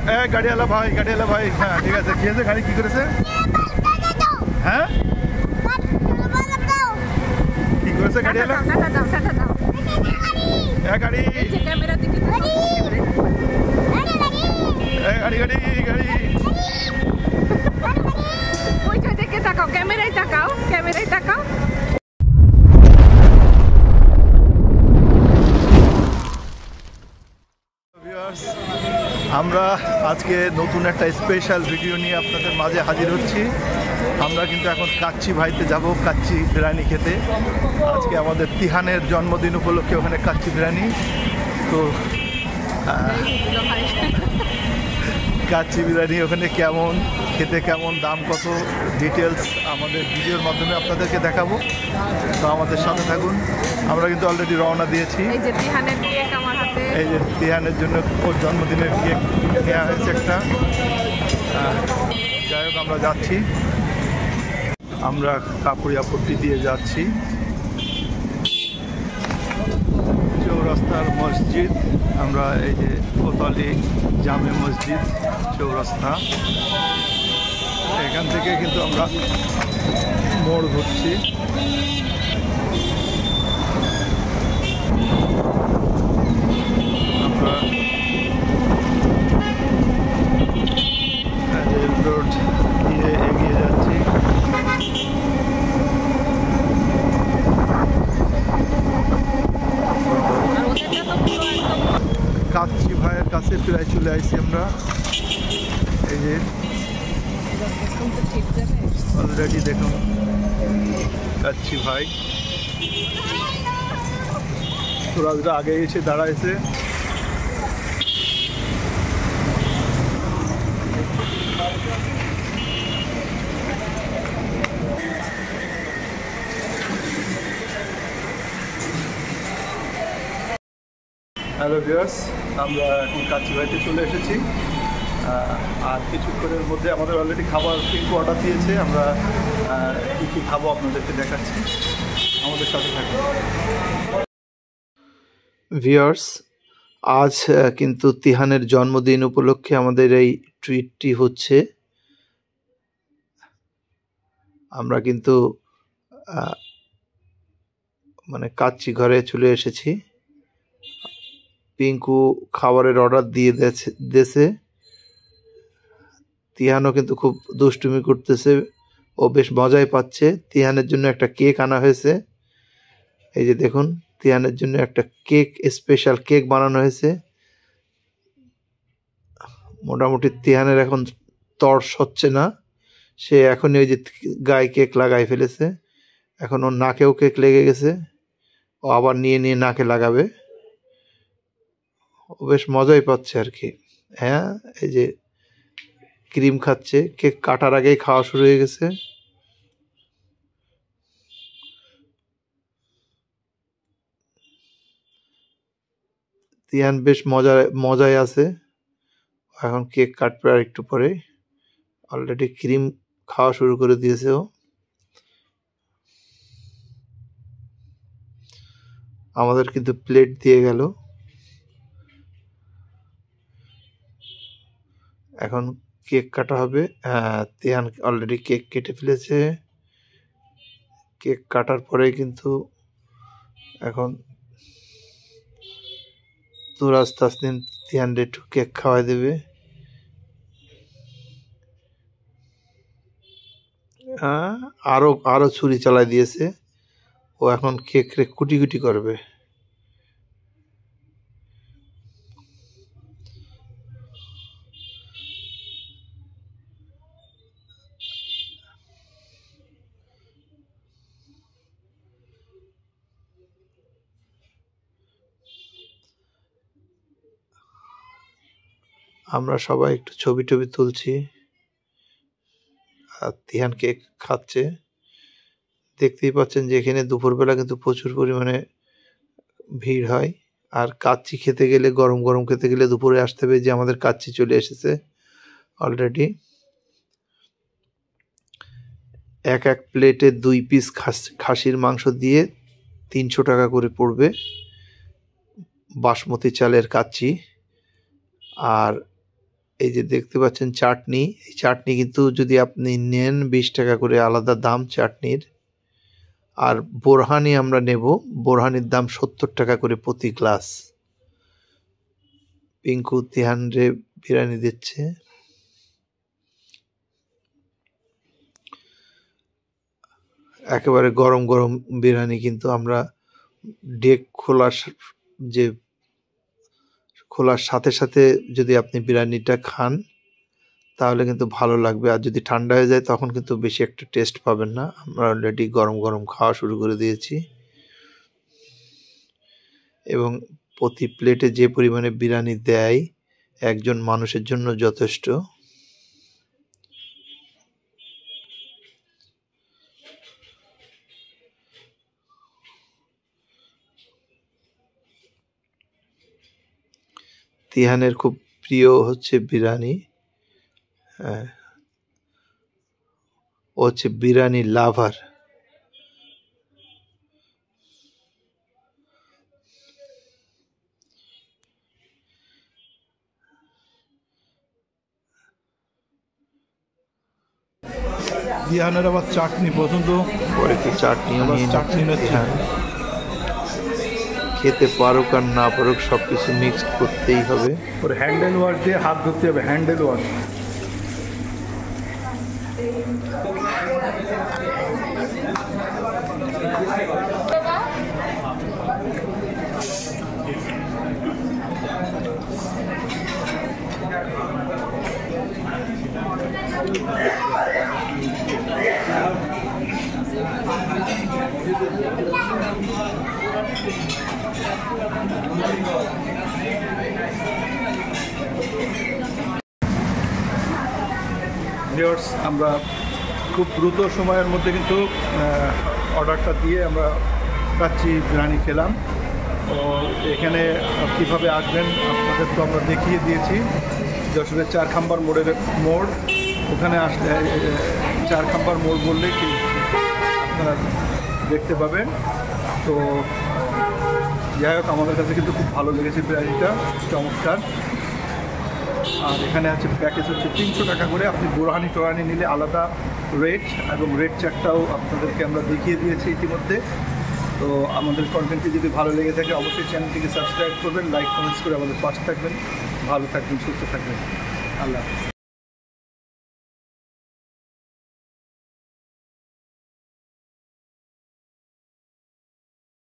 গাড়িওয়ালা ভাই হ্যাঁ ঠিক আছে। কি হয়েছে? গাড়ি কি করেছে? হ্যাঁ কি করেছে গাড়িওয়ালা? গাড়ি গাড়ি দেখে তাকাও, ক্যামেরায় তাকাও, ক্যামেরায় তাকাও। আমরা আজকে নতুন একটা স্পেশাল ভিডিও নিয়ে আপনাদের মাঝে হাজির হচ্ছি। আমরা কিন্তু এখন কাচ্চি ভাইতে যাব, কাচ্চি বিরিয়ানি খেতে। আজকে আমাদের তিহানের জন্মদিন উপলক্ষে ওখানে কাচ্চি বিরিয়ানি। তো কাচ্চি বিরিয়ানি ওখানে কেমন খেতে, কেমন দাম কত, ডিটেলস আমাদের ভিডিওর মাধ্যমে আপনাদেরকে দেখাবো। তো আমাদের সাথে থাকুন। আমরা কিন্তু অলরেডি রওনা দিয়েছি। এই যে তিহানের কেক আমার হাতে, এই যে তিহানের জন্য ওর জন্মদিনের কেক নেওয়া হয়েছে একটা। যাই হোক আমরা যাচ্ছি, আমরা কাপুরিয়াপট্টি দিয়ে যাচ্ছি। চৌরাস্তার মসজিদ, আমরা এই যে কোতোয়ালি জামে মসজিদ চৌরাস্তা, এখান থেকে কিন্তু আমরা মোড় ঘুরছি। আমরা রেল রোড দিয়ে এগিয়ে যাচ্ছি। কাচ্চি ভাইয়ের কাছে প্রায় চলে আসছি আমরা। এই যে অলরেডি দেখুন কাচ্চি ভাই তোরা আগে এসে দাঁড়াইছে। হ্যালো ভিউয়ার্স, আমরা এখন কাচ্চি ভাইতে চলে এসেছি। আর কিছুক্ষণের মধ্যে আমাদের অলরেডি খাবার কিন্তু অর্ডার দিয়েছে। আমরা কী কী খাবো আপনাদেরকে দেখাচ্ছি, আমাদের সাথে থাকুন। ভিউয়ার্স, আজ কিন্তু তিহানের জন্মদিন উপলক্ষে আমাদের এই ট্রিটটি হচ্ছে। আমরা কিন্তু মানে কাচ্চি ঘরে চলে এসেছি। পিঙ্কু খাবারের অর্ডার দিয়ে দিয়েছে। তিহানও কিন্তু খুব দুষ্টুমি করতেছে, ও বেশ মজাই পাচ্ছে। তিহানের জন্য একটা কেক আনা হয়েছে। এই যে দেখুন, তিহানের জন্য একটা কেক, স্পেশাল কেক বানানো হয়েছে। মোটামুটি তিহানের এখন তর্স হচ্ছে না, সে এখনই ওই যে গায়ে কেক লাগাই ফেলেছে। এখন ওর নাকেও কেক লেগে গেছে, ও আবার নিয়ে নিয়ে নাকে লাগাবে। ও বেশ মজাই পাচ্ছে আর কি। হ্যাঁ, এই যে ক্রিম খাচ্ছে, কেক কাটার আগেই খাওয়া শুরু হয়ে গেছে। তিহান বেশ মজায় আছে। এখন কেক কাটবে আর একটু পরে। অলরেডি ক্রিম খাওয়া শুরু করে দিয়েছে ও। আমাদের কিন্তু প্লেট দিয়ে গেল। এখন কেক কাটা হবে। তিহান অলরেডি কেক কেটে ফেলেছে। কেক কাটার পরে কিন্তু এখন তুরাজ তাসনিম তিহানরে একটু কেক খাওয়াই দেবে। আরো ছুরি চালাই দিয়েছে। ও এখন কেক রে কুটি কুটি করবে। আমরা সবাই একটু ছবি টবি তুলছি, আর তিহান কেক খাচ্ছে। দেখতেই পাচ্ছেন যে এখানে দুপুরবেলা কিন্তু প্রচুর পরিমাণে ভিড় হয়। আর কাচ্চি খেতে গেলে, গরম গরম খেতে গেলে দুপুরে আসতে হবে। যে আমাদের কাচ্চি চলে এসেছে অলরেডি। এক প্লেটে 2 পিস খাসির মাংস দিয়ে 300 টাকা করে পড়বে। বাসমতি চালের কাচ্চি। আর এই যে দেখতে পাচ্ছেন চাটনি, এই চাটনি কিন্তু যদি আপনি নেন 20 টাকা করে আলাদা দাম চাটনির। আর বোরহানি আমরা নেব, বোরহানির দাম 70 টাকা করে প্রতি গ্লাস। পিঙ্কু তিহান রে বিরিয়ানি দিচ্ছে। একেবারে গরম গরম বিরিয়ানি, কিন্তু আমরা ডেক খোলার সাথে সাথে যদি আপনি বিরিয়ানিটা খান তাহলে কিন্তু ভালো লাগবে, আর যদি ঠান্ডা হয়ে যায় তখন কিন্তু বেশি একটা টেস্ট পাবেন না। আমরা অলরেডি গরম গরম খাওয়া শুরু করে দিয়েছি এবং প্রতি প্লেটে যে পরিমাণে বিরিয়ানি দেয় একজন মানুষের জন্য যথেষ্ট। তিহানের খুব প্রিয় হচ্ছে বিরিয়ানি, হ্যাঁ, ও হচ্ছে বিরিয়ানি লাভার। দিহানের আবার চাটনি পছন্দ, পরে একটু চাটনিও নিয়ে চাটনি দিহান। খেতে পারুক আর না পারুক সবকিছু মিক্সড করতেই হবে। ওর হ্যান্ডেল ওয়াশ দিয়ে হাত ধরতে হবে, হ্যান্ডেল ওয়াশ। ভিউয়ার্স, আমরা খুব দ্রুত সময়ের মধ্যে কিন্তু অর্ডারটা দিয়ে আমরা কাচ্চি বিরিয়ানি খেলাম। তো এখানে কীভাবে আসবেন আপনাদের তো আমরা দেখিয়ে দিয়েছি। যশোরের 4 খাম্বার মোড়, ওখানে আসলে 4 খাম্বার মোড় বললে কি আপনারা দেখতে পাবেন। তো যাই হোক, আমাদের কাছে কিন্তু খুব ভালো লেগেছে বিরিয়ানিটা, চমৎকার। আর এখানে আছে প্যাকেজ হচ্ছে 300 টাকা করে। আপনি বোরহানি টোরানি নিলে আলাদা রেট, এবং রেট চার্টটাও আপনাদেরকে আমরা দেখিয়ে দিয়েছি ইতিমধ্যে। তো আমাদের কন্টেন্টটি যদি ভালো লেগে থাকে অবশ্যই চ্যানেলটিকে সাবস্ক্রাইব করবেন, লাইক কমেন্টস করে আমাদের পাশে থাকবেন। ভালো থাকবেন, সুস্থ থাকবেন। আল্লাহ হাফেজ।